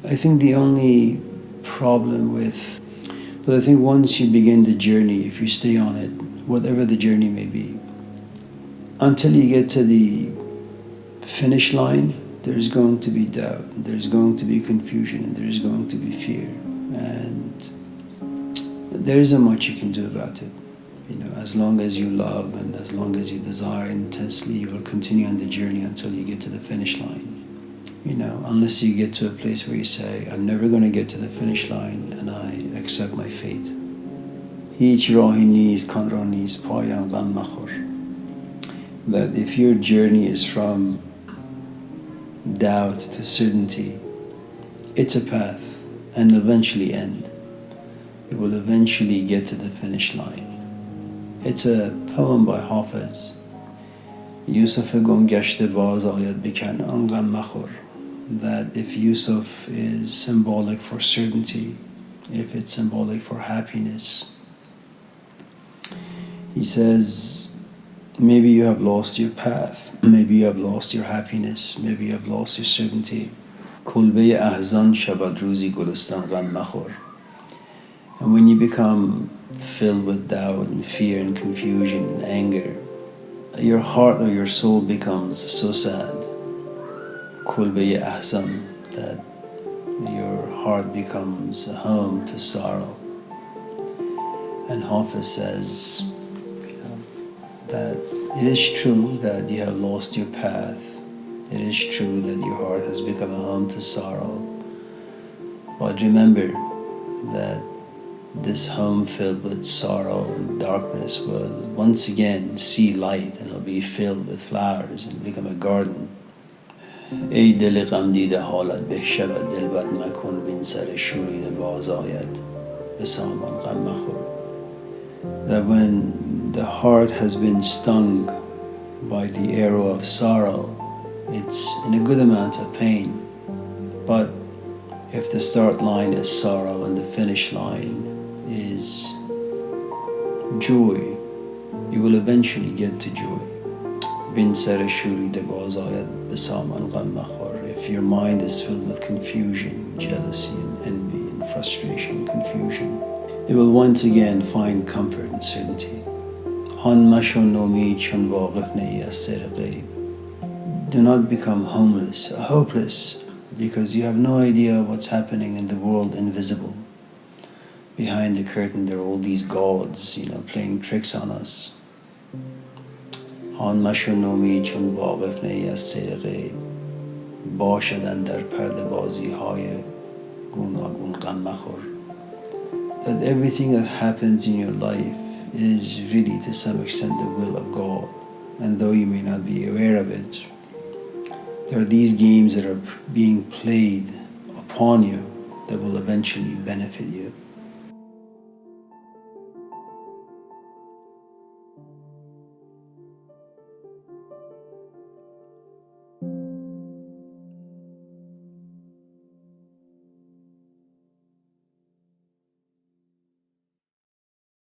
I think the only problem with, but I think once you begin the journey, if you stay on it, whatever the journey may be, until you get to the finish line, there's going to be doubt, there's going to be confusion, and there's going to be fear. And there isn't much you can do about it. As long as you love and as long as you desire intensely, you will continue on the journey until you get to the finish line. Unless you get to a place where you say, I'm never going to get to the finish line and I accept my fate. هیچ راهی نیست کان را نیز پایان غم مخور. That if your journey is from doubt to certainty, it's a path and eventually end. You will eventually get to the finish line. It's a poem by Hafez. Yusuf گم گشته باز آید بکن آن غم مخور. That if Yusuf is symbolic for certainty, if it's symbolic for happiness, he says, maybe you have lost your path, maybe you have lost your happiness, maybe you have lost your certainty. کلبه احزان شود روزی گلستان غم مخور. And when you become filled with doubt and fear and confusion and anger, your heart or your soul becomes so sad. Kulbe ahzan, that your heart becomes a home to sorrow. And Hafez says that it is true that you have lost your path. It is true that your heart has become a home to sorrow. But remember that this home filled with sorrow and darkness will once again see light, and it'll be filled with flowers and become a garden. ای دل غم دیده حالت به شود دل بد مکن بین سر شوریده باز آید به سامان غم مخور. That when the heart has been stung by the arrow of sorrow, it's in a good amount of pain. But if the start line is sorrow and the finish line is joy, you will eventually get to joy. Bin sar shuride baz ayad be saman gham makhor. If your mind is filled with confusion, jealousy and envy and frustration and confusion, it will once again find comfort and certainty. Han masho nomi chun waqif nahi az ser ghaib. Do not become hopeless, because you have no idea what's happening in the world invisible. Behind the curtain there are all these gods, playing tricks on us. آن مشو نومی چون واقف نی از سیر غیب باشدن در پرده بازی های گوناگون غم مخور. That everything that happens in your life is really to some extent the will of God, and though you may not be aware of it, there are these games that are being played upon you that will eventually benefit you.